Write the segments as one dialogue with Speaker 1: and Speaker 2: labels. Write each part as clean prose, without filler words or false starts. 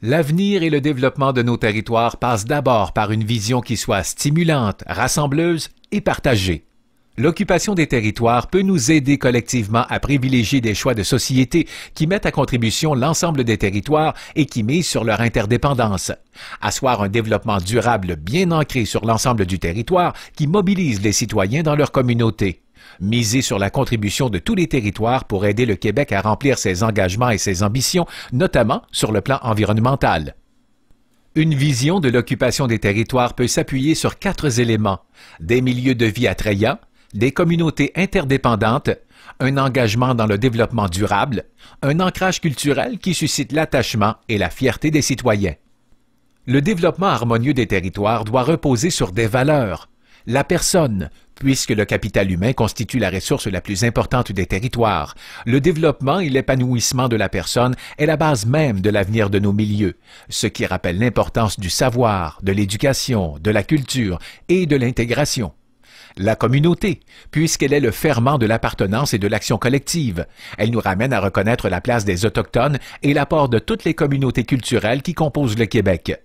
Speaker 1: L'avenir et le développement de nos territoires passent d'abord par une vision qui soit stimulante, rassembleuse et partagée. L'occupation des territoires peut nous aider collectivement à privilégier des choix de société qui mettent à contribution l'ensemble des territoires et qui misent sur leur interdépendance. Asseoir un développement durable bien ancré sur l'ensemble du territoire qui mobilise les citoyens dans leur communauté. Miser sur la contribution de tous les territoires pour aider le Québec à remplir ses engagements et ses ambitions, notamment sur le plan environnemental. Une vision de l'occupation des territoires peut s'appuyer sur 4 éléments: des milieux de vie attrayants, des communautés interdépendantes, un engagement dans le développement durable, un ancrage culturel qui suscite l'attachement et la fierté des citoyens. Le développement harmonieux des territoires doit reposer sur des valeurs. La personne, puisque le capital humain constitue la ressource la plus importante des territoires. Le développement et l'épanouissement de la personne est la base même de l'avenir de nos milieux, ce qui rappelle l'importance du savoir, de l'éducation, de la culture et de l'intégration. La communauté, puisqu'elle est le ferment de l'appartenance et de l'action collective. Elle nous ramène à reconnaître la place des Autochtones et l'apport de toutes les communautés culturelles qui composent le Québec.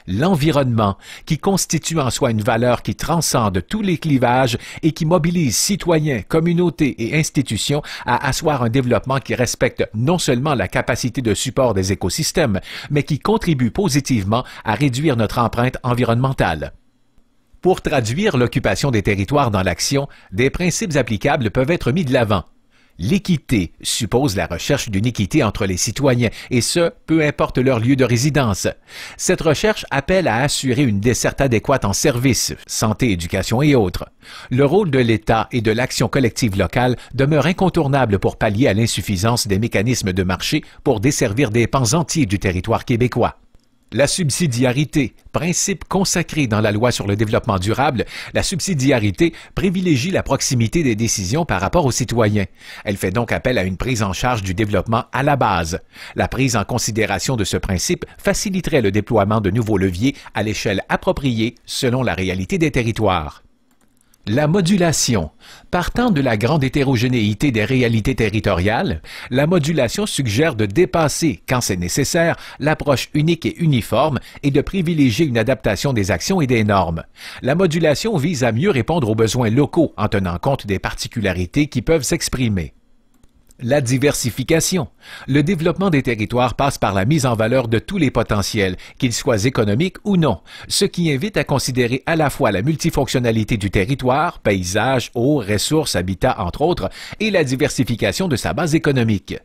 Speaker 1: L'environnement, qui constitue en soi une valeur qui transcende tous les clivages et qui mobilise citoyens, communautés et institutions à asseoir un développement qui respecte non seulement la capacité de support des écosystèmes, mais qui contribue positivement à réduire notre empreinte environnementale. Pour traduire l'occupation des territoires dans l'action, des principes applicables peuvent être mis de l'avant. L'équité suppose la recherche d'une équité entre les citoyens, et ce, peu importe leur lieu de résidence. Cette recherche appelle à assurer une desserte adéquate en services, santé, éducation et autres. Le rôle de l'État et de l'action collective locale demeure incontournable pour pallier à l'insuffisance des mécanismes de marché pour desservir des pans entiers du territoire québécois. La subsidiarité, principe consacré dans la loi sur le développement durable, la subsidiarité privilégie la proximité des décisions par rapport aux citoyens. Elle fait donc appel à une prise en charge du développement à la base. La prise en considération de ce principe faciliterait le déploiement de nouveaux leviers à l'échelle appropriée selon la réalité des territoires. La modulation. Partant de la grande hétérogénéité des réalités territoriales, la modulation suggère de dépasser, quand c'est nécessaire, l'approche unique et uniforme et de privilégier une adaptation des actions et des normes. La modulation vise à mieux répondre aux besoins locaux en tenant compte des particularités qui peuvent s'exprimer. La diversification. Le développement des territoires passe par la mise en valeur de tous les potentiels, qu'ils soient économiques ou non, ce qui invite à considérer à la fois la multifonctionnalité du territoire, paysages, eau, ressources, habitats entre autres, et la diversification de sa base économique.